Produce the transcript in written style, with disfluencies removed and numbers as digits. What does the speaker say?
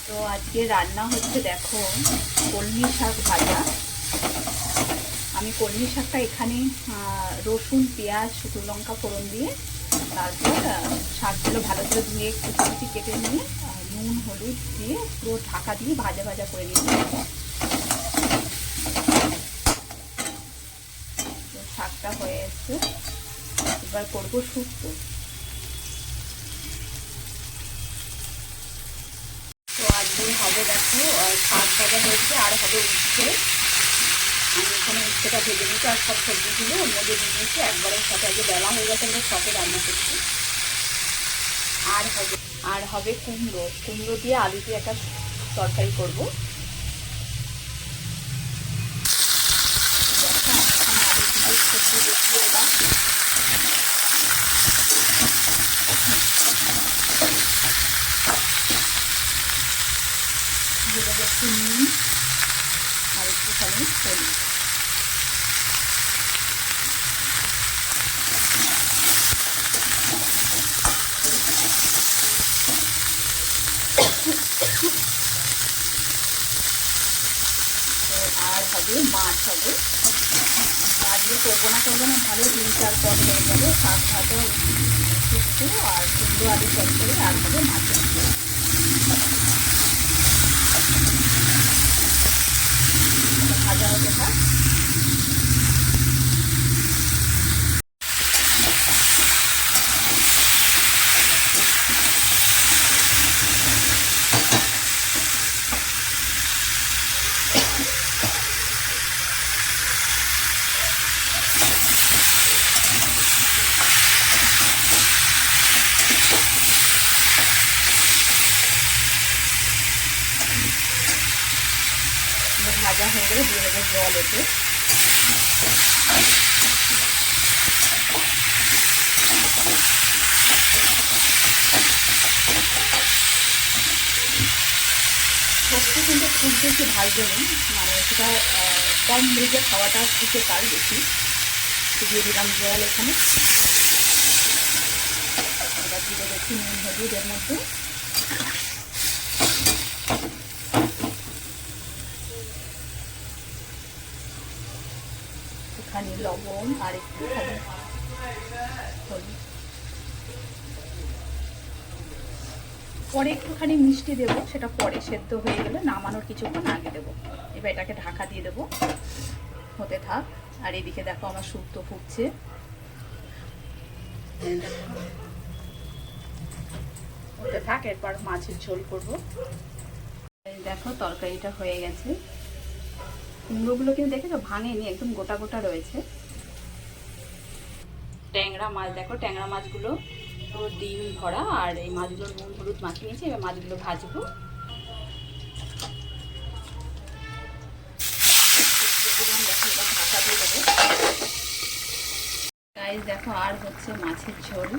তো আজকে রান্না হচ্ছে দেখো কলমি শাক ভাজা। আমি কলমি শাকটা এখানে রসুন পেঁয়াজ শুকনো লঙ্কা ফোড়ন দিয়ে তারপর শাকগুলো ভালো করে ধুয়ে কুচি কুচি কেটে নিয়ে নুন হলুদ দিয়ে পুরো ঢাকা দিয়ে ভাজা ভাজা করে নিয়েছি। তো শাকটা হয়ে এসছে, এবার করবো শুক্তো। তো আজকে হবে দেখো শাক ভাজা হয়েছে আর হবে উচ্ছে। আমি এখানে উচ্ছেটা ভেজে নিয়েছি আর সব সবজিগুলো ওর মধ্যে দিয়ে দিয়েছি একবারের সাথে। আগে বেলা হয়ে গেছে, আমরা শখে রান্না করছি। আর হবে কুমড়ো দিয়ে আলু দিয়ে একটা তরকারি করবো। দেখো আমি এখানে আলু সবজি দেখিয়ে এলাম। যেটা একটু নুন আর একটুখানি হলুদ। আর হবে মাছ হবে, আজকে করবো না ভালো 3-4 পদ হয়ে যাবে। শাক ভাজা শুক্তো আর কুমড়ো আলু তরকারি আর হবে মাছের ভাজা হতে থাক। ভাজা হয়ে গেলে দিয়ে দেবো জল এতে। সবজি কিন্তু খুব বেশি ভাজবে না, মানে সেটা কম ভেজে খাওয়াটা খেতে পারি বেশি। দিয়ে দিলাম জল এখানে, এবার দিয়ে দেবো একটু নুন হলুদ এর মধ্যে। একটুখানি লবণ আর একটুখানি হলুদ, পরে একটুখানি মিষ্টি দেবো, সেটা পরে সেদ্ধ হয়ে গেলে নামানোর কিছুক্ষণ আগে দেবো। এবার এটাকে ঢাকা দিয়ে দেবো, হতে থাক। আর এদিকে দেখো আমার শুক্তো ফুটছে। হতে থাক, এরপর মাছের ঝোল করবো। দেখো তরকারিটা হয়ে গেছে। কুমড়োগুলো কিন্তু দেখেছো ভাঙেনি, একদম গোটা গোটা রয়েছে। ট্যাংরা মাছ দেখো, ট্যাংরা মাছগুলো পুরো ডিম ভরা, আর এই মাছগুলো নুন হলুদ মাখিয়ে নিয়েছি। এবার মাছগুলো ভাজবো। ঢাকা দিয়ে দেবো। গাইস দেখো আর হচ্ছে মাছের ঝোল।